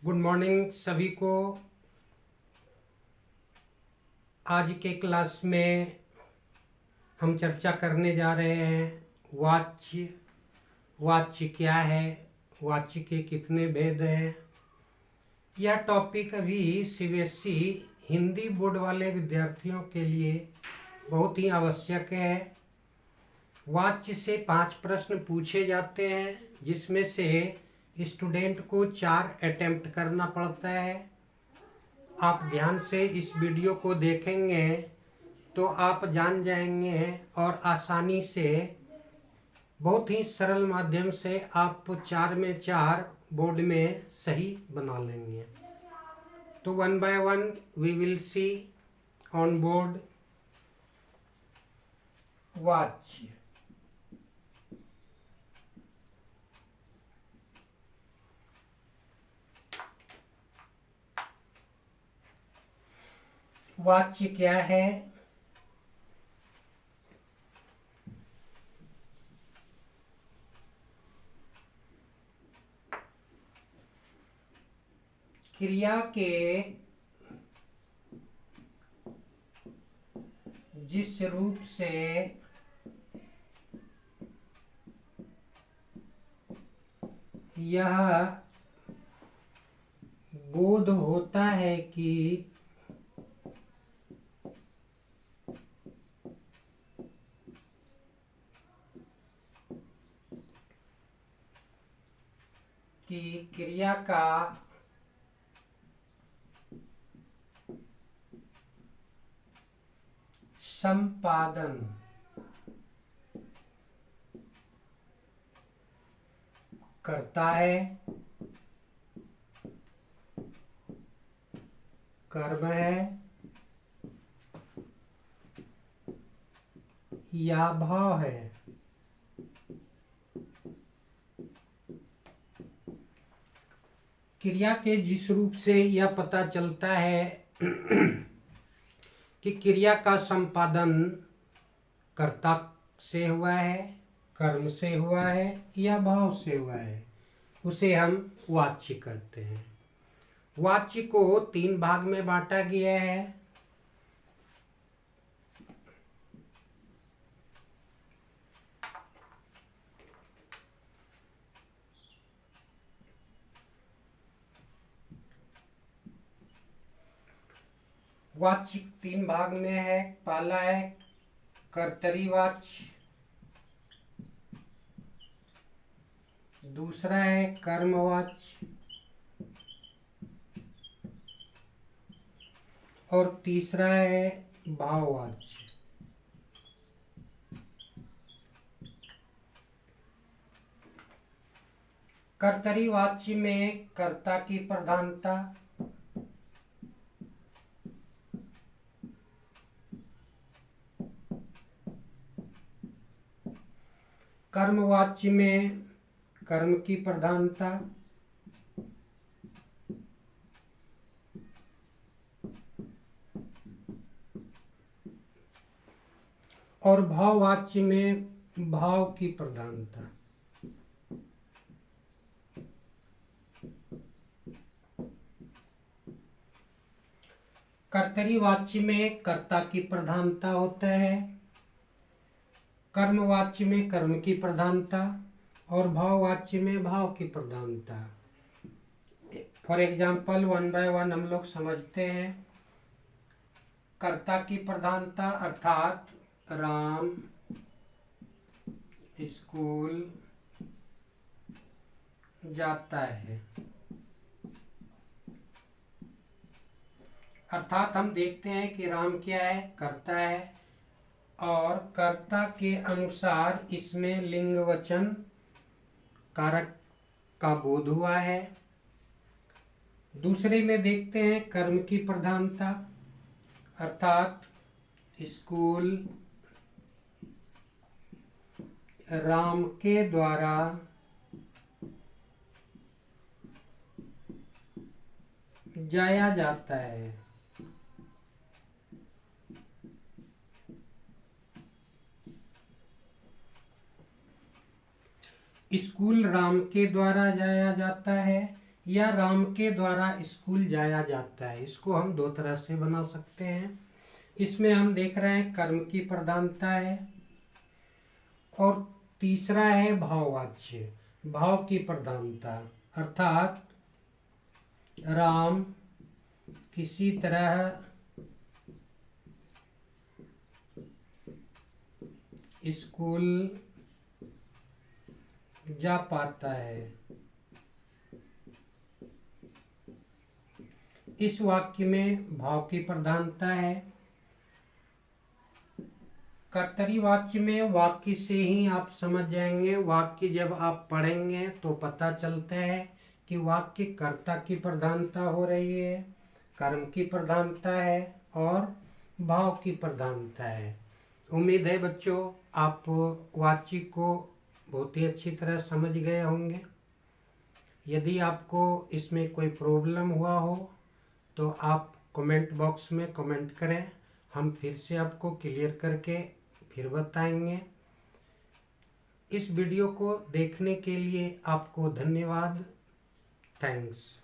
Good morning सभी को। आज के क्लास में हम चर्चा करने जा रहे हैं वाच्य। वाच्य क्या है, वाच्य के कितने भेद हैं। यह टॉपिक अभी सीबीएसई हिंदी बोर्ड वाले विद्यार्थियों के लिए बहुत ही आवश्यक है। वाच्य से 5 प्रश्न पूछे जाते हैं, जिसमें से स्टूडेंट को 4 अटेम्प्ट करना पड़ता है। आप ध्यान से इस वीडियो को देखेंगे तो आप जान जाएंगे और आसानी से बहुत ही सरल माध्यम से आप 4 में 4 बोर्ड में सही बना लेंगे। तो 1 by 1 we will see on board. वाच्य। वाच्य क्या है? क्रिया के जिस रूप से यह बोध होता है कि क्रिया का संपादन करता है, कर्म है या भाव है। क्रिया के जिस रूप से यह पता चलता है कि क्रिया का संपादन कर्ता से हुआ है, कर्म से हुआ है या भाव से हुआ है, उसे हम वाच्य कहते हैं। वाच्य को 3 भाग में बांटा गया है। वाच्य 3 भाग में है। पहला है कर्तरी वाच्य, दूसरा है कर्मवाच्य और तीसरा है भाववाच्य। कर्तरी वाच्य में कर्ता की प्रधानता, कर्मवाच्य में कर्म की प्रधानता और भाववाच्य में भाव की प्रधानता। कर्तरी वाच्य में कर्ता की प्रधानता होता है, कर्मवाच्य में कर्म की प्रधानता और भाववाच्य में भाव की प्रधानता। फॉर एग्जाम्पल 1 by 1 हम लोग समझते हैं। कर्ता की प्रधानता अर्थात राम स्कूल जाता है, अर्थात हम देखते हैं कि राम क्या है, कर्ता है और कर्ता के अनुसार इसमें लिंग वचन कारक का बोध हुआ है। दूसरे में देखते हैं कर्म की प्रधानता अर्थात स्कूल राम के द्वारा जाया जाता है। स्कूल राम के द्वारा जाया जाता है या राम के द्वारा स्कूल जाया जाता है। इसको हम दो तरह से बना सकते हैं। इसमें हम देख रहे हैं कर्म की प्रधानता है और तीसरा है भाववाच्य, भाव की प्रधानता, अर्थात राम किसी तरह स्कूल जा पाता है। इस वाक्य में भाव की प्रधानता है। कर्तरी वाक्य में वाक्य से ही आप समझ जाएंगे। वाक्य जब आप पढ़ेंगे तो पता चलता है कि वाक्य कर्ता की प्रधानता हो रही है, कर्म की प्रधानता है और भाव की प्रधानता है। उम्मीद है बच्चों आप वाक्य को बहुत ही अच्छी तरह समझ गए होंगे। यदि आपको इसमें कोई प्रॉब्लम हुआ हो तो आप कमेंट बॉक्स में कमेंट करें, हम फिर से आपको क्लियर करके फिर बताएंगे। इस वीडियो को देखने के लिए आपको धन्यवाद। थैंक्स।